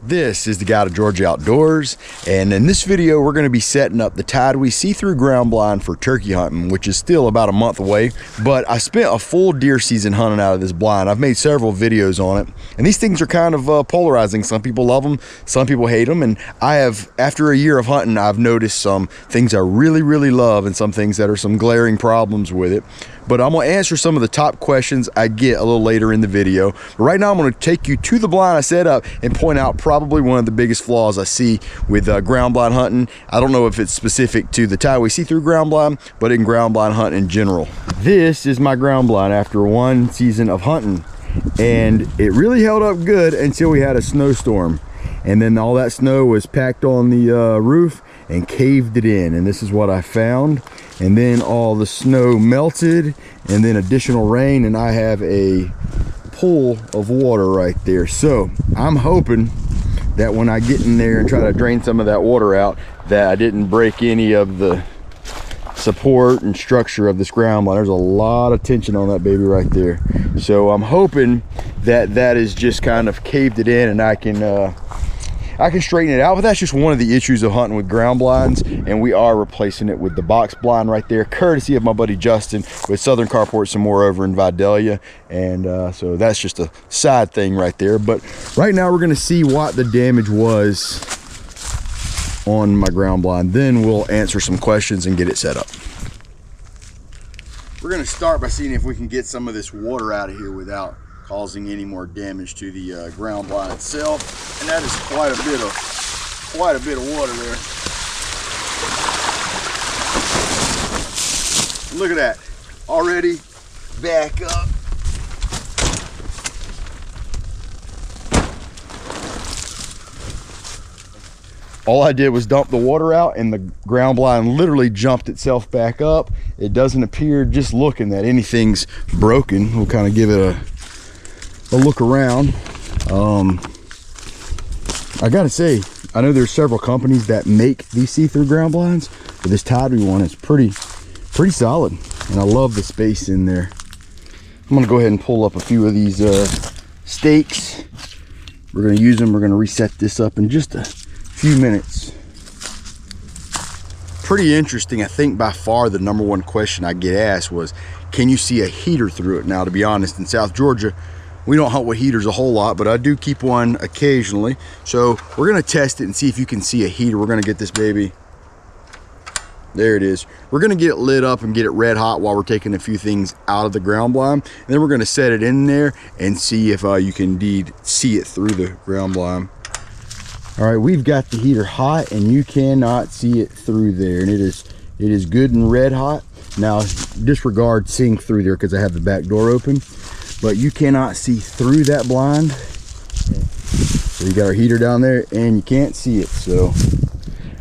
This is the guy to Georgia Outdoors, and in this video we're going to be setting up the TideWe See Through ground blind for turkey hunting, which is still about a month away. But I spent a full deer season hunting out of this blind. I've made several videos on it, and these things are kind of polarizing. Some people love them, some people hate them, and I have, after a year of hunting, I've noticed some things I really love and some things that are some glaring problems with it. But I'm going to answer some of the top questions I get a little later in the video. But right now I'm going to take you to the blind I set up and point out probably one of the biggest flaws I see with ground blind hunting. I don't know if it's specific to the TideWe See Through ground blind, but in ground blind hunting in general. This is my ground blind after one season of hunting, and it really held up good until we had a snowstorm, and then all that snow was packed on the roof and caved it in, and this is what I found. And then all the snow melted, and then additional rain, and I have a pool of water right there. So I'm hoping that when I get in there and try to drain some of that water out, that I didn't break any of the support and structure of this ground blind. There's a lot of tension on that baby right there. So I'm hoping that that is just kind of caved it in, and I can straighten it out. But that's just one of the issues of hunting with ground blinds, and we are replacing it with the box blind right there, courtesy of my buddy Justin with Southern Carport some more over in Vidalia. And so that's just a side thing right there. But right now we're going to see what the damage was on my ground blind, then we'll answer some questions and get it set up. We're going to start by seeing if we can get some of this water out of here without causing any more damage to the ground blind itself, and that is quite a bit of water there. Look at that, already back up. All I did was dump the water out, and the ground blind literally jumped itself back up. It doesn't appear, just looking, that anything's broken. We'll kind of give it a look around. I gotta say, I know there's several companies that make these see-through ground blinds, but this TideWe one is pretty solid, and I love the space in there. I'm gonna go ahead and pull up a few of these stakes. We're gonna use them. We're gonna reset this up in just a few minutes. Pretty interesting. I think by far the number one question I get asked was, can you see a heater through it? Now, to be honest, in South Georgia, we don't hunt with heaters a whole lot, but I do keep one occasionally. So we're gonna test it and see if you can see a heater. We're gonna get this baby, there it is. We're gonna get it lit up and get it red hot while we're taking a few things out of the ground blind. And then we're gonna set it in there and see if you can indeed see it through the ground blind. All right, we've got the heater hot, and you cannot see it through there. And it is good and red hot. Now, disregard seeing through there because I have the back door open. But you cannot see through that blind. So you got our heater down there and you can't see it. So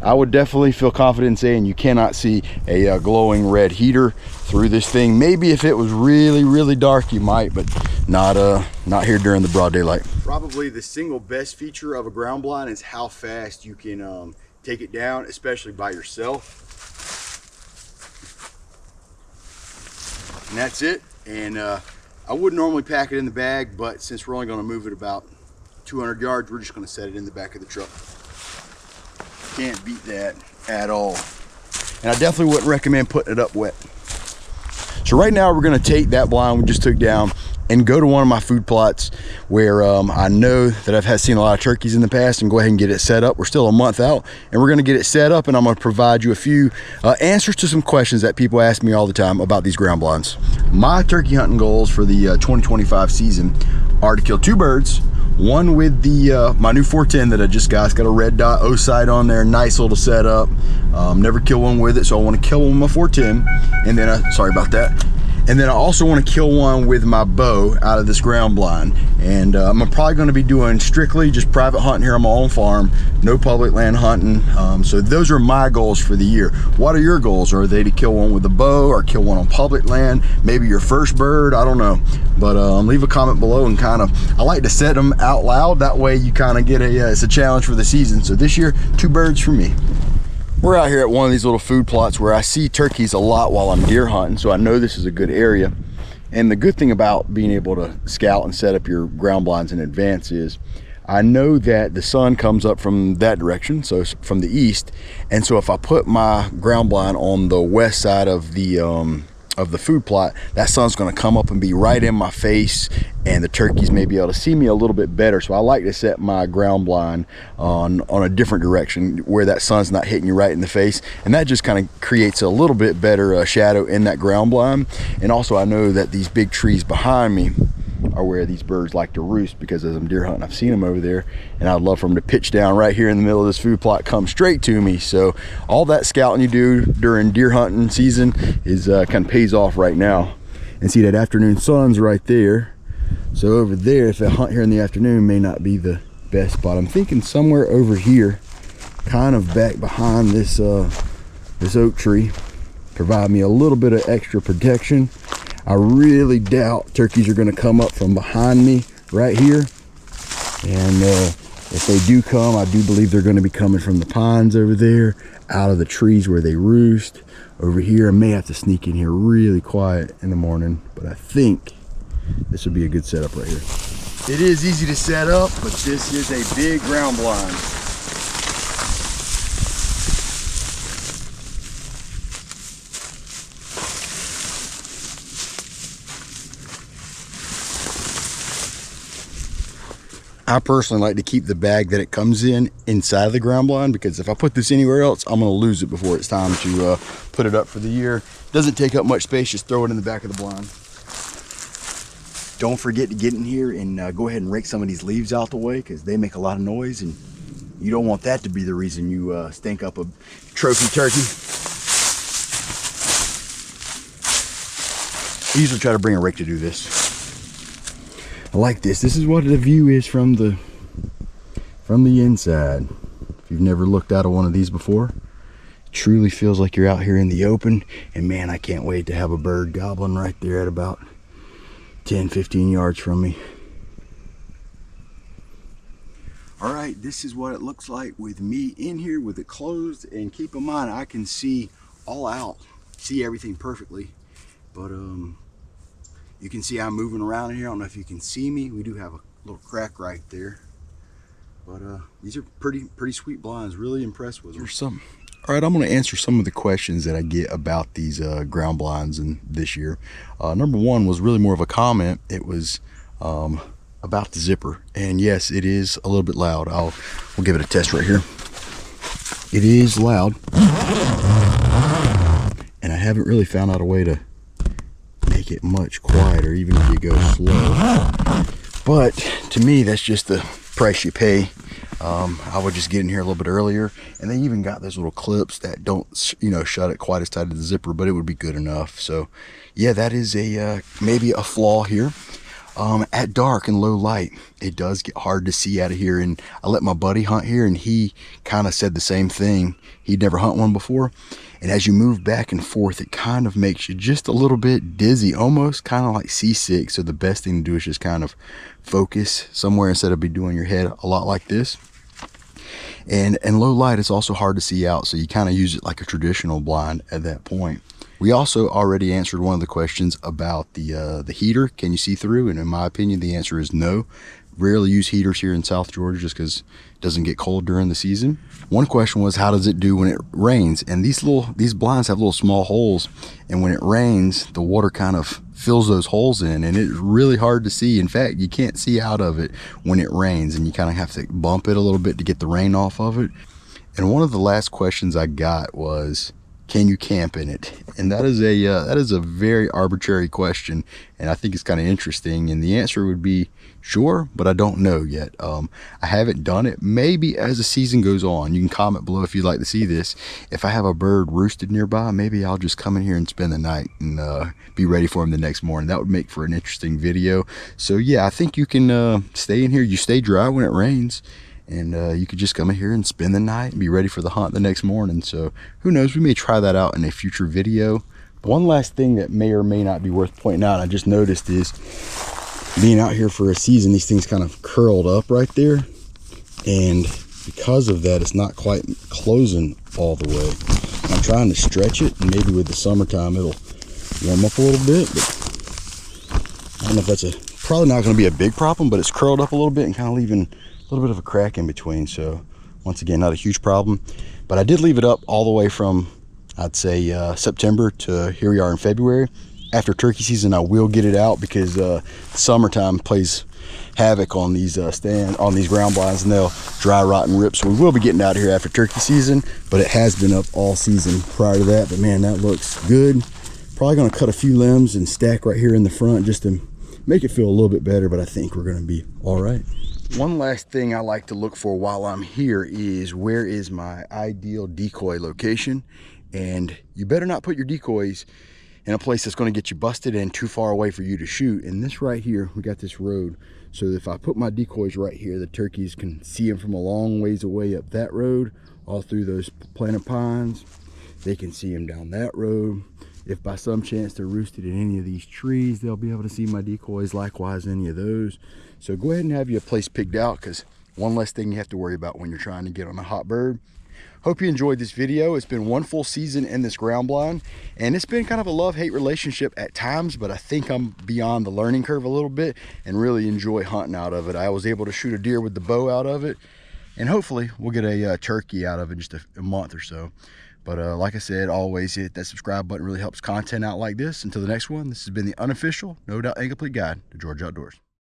I would definitely feel confident in saying you cannot see a glowing red heater through this thing. Maybe if it was really dark you might, but not here during the broad daylight. Probably the single best feature of a ground blind is how fast you can take it down, especially by yourself. And that's it. And I would normally pack it in the bag, but since we're only going to move it about 200 yards, we're just going to set it in the back of the truck. Can't beat that at all. And I definitely wouldn't recommend putting it up wet. So right now we're going to take that blind we just took down and go to one of my food plots where I know that I've seen a lot of turkeys in the past, and go ahead and get it set up. We're still a month out, and we're gonna get it set up, and I'm gonna provide you a few answers to some questions that people ask me all the time about these ground blinds. My turkey hunting goals for the 2025 season are to kill 2 birds, one with the my new 410 that I just got. It's got a red dot O sight on there, nice little setup. Never kill one with it, so I want to kill one with my 410. And then sorry about that. And then I also want to kill one with my bow out of this ground blind. And I'm probably going to be doing strictly just private hunting here on my own farm, no public land hunting. So those are my goals for the year. What are your goals? Are they to kill one with a bow or kill one on public land? Maybe your first bird, I don't know. But leave a comment below, and I like to set them out loud. That way you kind of get it's a challenge for the season. So this year, 2 birds for me. We're out here at one of these little food plots where I see turkeys a lot while I'm deer hunting, so I know this is a good area. And the good thing about being able to scout and set up your ground blinds in advance is I know that the sun comes up from that direction, so it's from the east, and so if I put my ground blind on the west side of the food plot, that sun's going to come up and be right in my face, and the turkeys may be able to see me a little bit better. So I like to set my ground blind on a different direction where that sun's not hitting you right in the face, and that just kind of creates a little bit better shadow in that ground blind. And also I know that these big trees behind me are where these birds like to roost, because as I'm deer hunting, I've seen them over there, and I'd love for them to pitch down right here in the middle of this food plot, come straight to me. So all that scouting you do during deer hunting season is kind of pays off right now. And see that afternoon sun's right there. So over there, if I hunt here in the afternoon, may not be the best spot. I'm thinking somewhere over here, kind of back behind this this oak tree, provide me a little bit of extra protection. I really doubt turkeys are going to come up from behind me right here. And if they do come, I do believe they're going to be coming from the pines over there, out of the trees where they roost. Over here, I may have to sneak in here really quiet in the morning, but I think this would be a good setup right here. It is easy to set up, but this is a big ground blind. I personally like to keep the bag that it comes in inside of the ground blind, because if I put this anywhere else, I'm going to lose it before it's time to put it up for the year. It doesn't take up much space, just throw it in the back of the blind. Don't forget to get in here and go ahead and rake some of these leaves out the way, because they make a lot of noise, and you don't want that to be the reason you stink up a trophy turkey. I usually try to bring a rake to do this. I like this. This is what the view is from the inside. If you've never looked out of one of these before, it truly feels like you're out here in the open. And man, I can't wait to have a bird gobbling right there at about 10-15 yards from me. All right, this is what it looks like with me in here with it closed. And keep in mind, I can see all out, see everything perfectly, but you can see I'm moving around in here. I don't know if you can see me. We do have a little crack right there. But these are pretty sweet blinds. Really impressed with them. All right, I'm going to answer some of the questions that I get about these ground blinds in this year. Number one was really more of a comment. It was about the zipper. And yes, it is a little bit loud. We'll give it a test right here. It is loud. And I haven't really found out a way to make it much quieter, even if you go slow. But to me, that's just the price you pay. I would just get in here a little bit earlier, and they even got those little clips that don't, shut it quite as tight as the zipper, but it would be good enough. So yeah, that is a maybe a flaw here. At dark and low light, it does get hard to see out of here. And I let my buddy hunt here, and he kind of said the same thing. He'd never hunt one before. And as you move back and forth, it kind of makes you just a little bit dizzy, almost kind of like seasick. So the best thing to do is just kind of focus somewhere instead of be doing your head a lot like this. And in low light, it's also hard to see out. So you kind of use it like a traditional blind at that point. We also already answered one of the questions about the heater. Can you see through? And in my opinion, the answer is no. Rarely use heaters here in South Georgia just because it doesn't get cold during the season. One question was, how does it do when it rains? And these blinds have little small holes, and when it rains, the water kind of fills those holes in, and it's really hard to see. In fact, you can't see out of it when it rains, and you kind of have to bump it a little bit to get the rain off of it. And one of the last questions I got was, can you camp in it? And that is a very arbitrary question, and I think it's kind of interesting. And the answer would be sure, but I don't know yet. I haven't done it. Maybe as the season goes on. You can comment below if you'd like to see this. If I have a bird roosted nearby, maybe I'll just come in here and spend the night and be ready for him the next morning. That would make for an interesting video. So yeah, I think you can stay in here. You stay dry when it rains, and you could just come in here and spend the night and be ready for the hunt the next morning. So who knows, we may try that out in a future video. One last thing that may or may not be worth pointing out, I just noticed, is being out here for a season, these things kind of curled up right there. And because of that, it's not quite closing all the way. I'm trying to stretch it, and maybe with the summertime, it'll warm up a little bit. But I don't know if that's probably not going to be a big problem, but it's curled up a little bit and kind of leaving little bit of a crack in between. So once again, not a huge problem, but I did leave it up all the way from, I'd say, September to here we are in February. After turkey season, I will get it out because summertime plays havoc on these ground blinds, and they'll dry rot and rip. So we will be getting out of here after turkey season, but it has been up all season prior to that. But man, that looks good. Probably gonna cut a few limbs and stack right here in the front just to make it feel a little bit better, but I think we're gonna be all right. One last thing I like to look for while I'm here is, where is my ideal decoy location? And you better not put your decoys in a place that's going to get you busted and too far away for you to shoot. And this right here, we got this road, so if I put my decoys right here, the turkeys can see them from a long ways away up that road, all through those planted pines. They can see them down that road. If by some chance they're roosted in any of these trees, they'll be able to see my decoys, likewise any of those. So go ahead and have your place picked out, because one less thing you have to worry about when you're trying to get on a hot bird. Hope you enjoyed this video. It's been one full season in this ground blind, and it's been kind of a love-hate relationship at times, but I think I'm beyond the learning curve a little bit and really enjoy hunting out of it. I was able to shoot a deer with the bow out of it, and hopefully we'll get a turkey out of it in just a month or so. But like I said, always hit that subscribe button. Really helps content out like this. Until the next one, this has been the unofficial, no doubt incomplete guide to Georgia Outdoors.